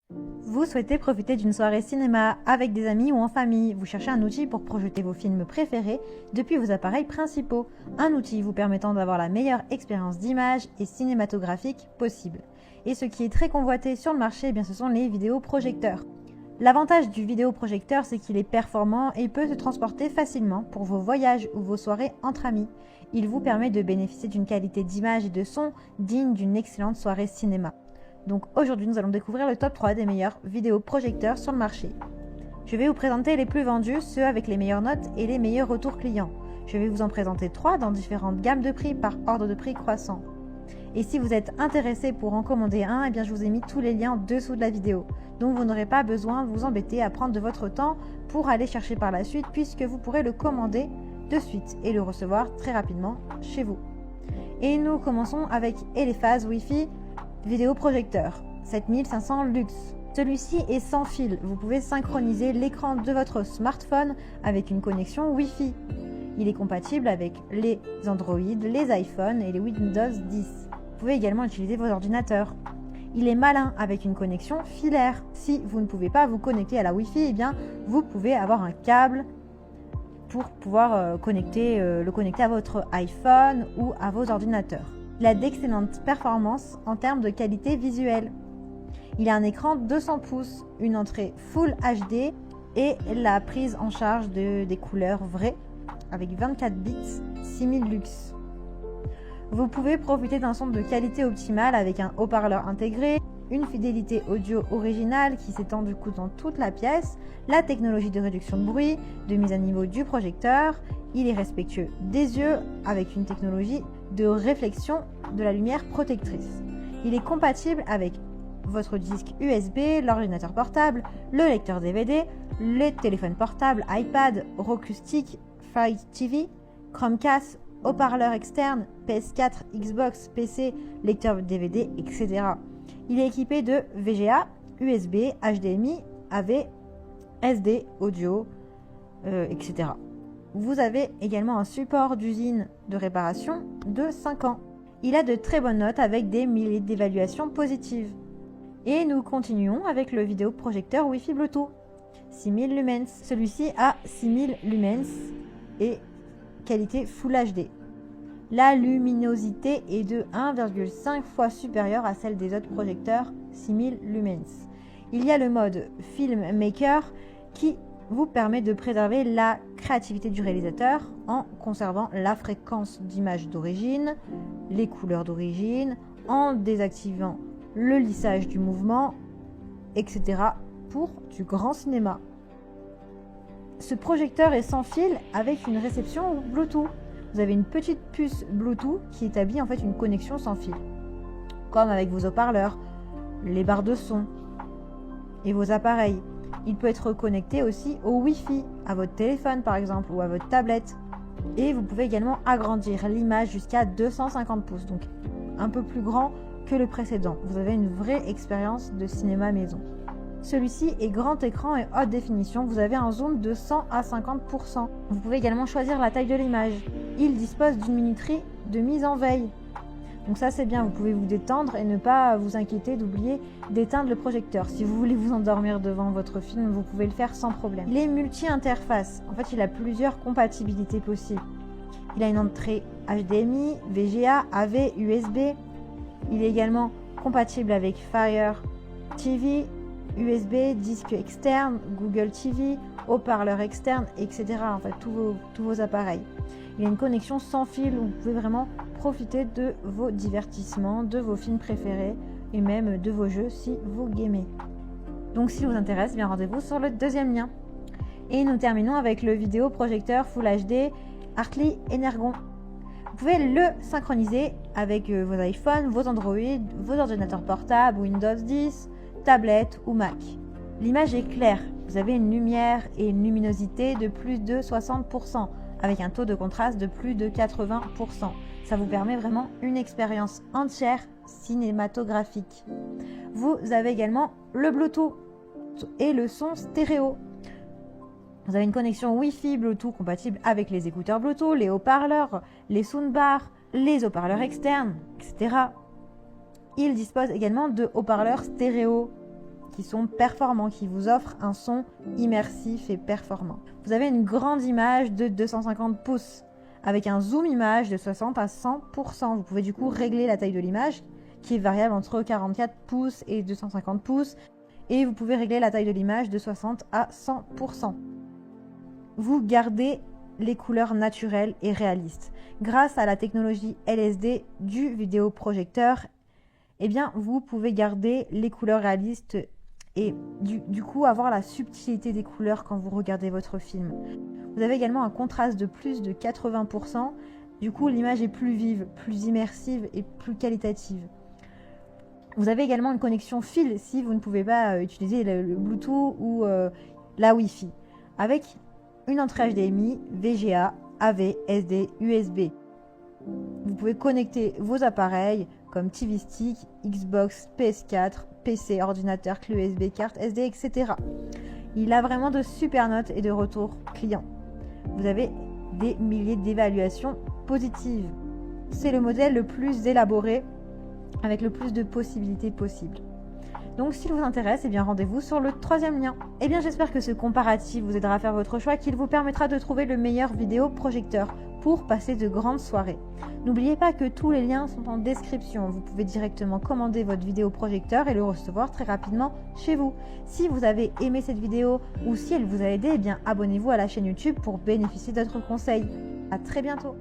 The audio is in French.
Vous souhaitez profiter d'une soirée cinéma avec des amis ou en famille. Vous cherchez un outil pour projeter vos films préférés depuis vos appareils principaux. Un outil vous permettant d'avoir la meilleure expérience d'image et cinématographique possible. Et ce qui est très convoité sur le marché, eh bien, ce sont les vidéoprojecteurs. L'avantage du vidéoprojecteur, c'est qu'il est performant et peut se transporter facilement pour vos voyages ou vos soirées entre amis. Il vous permet de bénéficier d'une qualité d'image et de son digne d'une excellente soirée cinéma. Donc aujourd'hui, nous allons découvrir le top 3 des meilleurs vidéoprojecteurs sur le marché. Je vais vous présenter les plus vendus, ceux avec les meilleures notes et les meilleurs retours clients. Je vais vous en présenter 3 dans différentes gammes de prix par ordre de prix croissant. Et si vous êtes intéressé pour en commander un, eh bien je vous ai mis tous les liens en dessous de la vidéo. Donc vous n'aurez pas besoin de vous embêter à prendre de votre temps pour aller chercher par la suite, puisque vous pourrez le commander de suite et le recevoir très rapidement chez vous. Et nous commençons avec Elephaz Wi-Fi vidéoprojecteur 7500 luxe. Celui-ci est sans fil. Vous pouvez synchroniser l'écran de votre smartphone avec une connexion Wi-Fi. Il est compatible avec les Android, les iPhones et les Windows 10. Vous pouvez également utiliser vos ordinateurs. Il est malin avec une connexion filaire. Si vous ne pouvez pas vous connecter à la Wi-Fi, eh bien, vous pouvez avoir un câble pour pouvoir le connecter à votre iPhone ou à vos ordinateurs. Il a d'excellentes performances en termes de qualité visuelle. Il a un écran 200 pouces, une entrée Full HD et la prise en charge des couleurs vraies avec 24 bits 6000 lux. Vous pouvez profiter d'un son de qualité optimale avec un haut-parleur intégré, une fidélité audio originale qui s'étend du coup dans toute la pièce, la technologie de réduction de bruit, de mise à niveau du projecteur. Il est respectueux des yeux avec une technologie de réflexion de la lumière protectrice. Il est compatible avec votre disque USB, l'ordinateur portable, le lecteur DVD, les téléphones portables, iPad, Roku Stick, Fire TV, Chromecast, haut-parleur externe, PS4, Xbox, PC, lecteur DVD, etc. Il est équipé de VGA, USB, HDMI, AV, SD, audio, etc. Vous avez également un support d'usine de réparation de 5 ans. Il a de très bonnes notes avec des milliers d'évaluations positives. Et nous continuons avec le vidéoprojecteur Wi-Fi Bluetooth 6000 lumens. Celui-ci a 6000 lumens et qualité Full HD. La luminosité est de 1,5 fois supérieure à celle des autres projecteurs 6000 lumens. Il y a le mode Filmmaker qui vous permet de préserver la créativité du réalisateur en conservant la fréquence d'image d'origine, les couleurs d'origine, en désactivant le lissage du mouvement, etc. pour du grand cinéma. Ce projecteur est sans fil avec une réception Bluetooth. Vous avez une petite puce Bluetooth qui établit en fait une connexion sans fil, comme avec vos haut-parleurs, les barres de son et vos appareils. Il peut être connecté aussi au Wi-Fi, à votre téléphone par exemple ou à votre tablette. Et vous pouvez également agrandir l'image jusqu'à 250 pouces, donc un peu plus grand que le précédent. Vous avez une vraie expérience de cinéma maison. Celui-ci est grand écran et haute définition. Vous avez un zoom de 100 à 50%. Vous pouvez également choisir la taille de l'image. Il dispose d'une minuterie de mise en veille. Donc ça c'est bien, vous pouvez vous détendre et ne pas vous inquiéter d'oublier d'éteindre le projecteur. Si vous voulez vous endormir devant votre film, vous pouvez le faire sans problème. Il est multi-interface. En fait, il a plusieurs compatibilités possibles. Il a une entrée HDMI, VGA, AV, USB. Il est également compatible avec Fire TV, USB, disque externe, Google TV, haut-parleur externe, etc. En fait, tous vos appareils. Il y a une connexion sans fil où vous pouvez vraiment profiter de vos divertissements, de vos films préférés et même de vos jeux si vous gamez. Donc si vous intéresse, bien rendez-vous sur le deuxième lien. Et nous terminons avec le vidéoprojecteur Full HD Hartley Energon. Vous pouvez le synchroniser avec vos iPhones, vos Android, vos ordinateurs portables, Windows 10, tablettes ou Mac. L'image est claire, vous avez une lumière et une luminosité de plus de 60%, avec un taux de contraste de plus de 80%. Ça vous permet vraiment une expérience entière cinématographique. Vous avez également le Bluetooth et le son stéréo. Vous avez une connexion Wi-Fi Bluetooth compatible avec les écouteurs Bluetooth, les haut-parleurs, les soundbars, les haut-parleurs externes, etc. Il dispose également de haut-parleurs stéréo qui sont performants, qui vous offrent un son immersif et performant. Vous avez une grande image de 250 pouces avec un zoom image de 60 à 100%. Vous pouvez du coup régler la taille de l'image qui est variable entre 44 pouces et 250 pouces et vous pouvez régler la taille de l'image de 60 à 100%. Vous gardez les couleurs naturelles et réalistes. Grâce à la technologie LSD du vidéoprojecteur, eh bien, vous pouvez garder les couleurs réalistes et du coup avoir la subtilité des couleurs quand vous regardez votre film. Vous avez également un contraste de plus de 80%. Du coup, l'image est plus vive, plus immersive et plus qualitative. Vous avez également une connexion fil si vous ne pouvez pas utiliser le Bluetooth ou la Wi-Fi. Avec une entrée HDMI, VGA, AV, SD, USB. Vous pouvez connecter vos appareils comme TV Stick, Xbox, PS4, PC, ordinateur, clé USB, carte SD, etc. Il a vraiment de super notes et de retours clients. Vous avez des milliers d'évaluations positives. C'est le modèle le plus élaboré avec le plus de possibilités possibles. Donc s'il vous intéresse, eh bien rendez-vous sur le 3e lien. Eh bien j'espère que ce comparatif vous aidera à faire votre choix, qu'il vous permettra de trouver le meilleur vidéoprojecteur pour passer de grandes soirées. N'oubliez pas que tous les liens sont en description. Vous pouvez directement commander votre vidéoprojecteur et le recevoir très rapidement chez vous. Si vous avez aimé cette vidéo ou si elle vous a aidé, eh bien abonnez-vous à la chaîne YouTube pour bénéficier d'autres conseils. À très bientôt.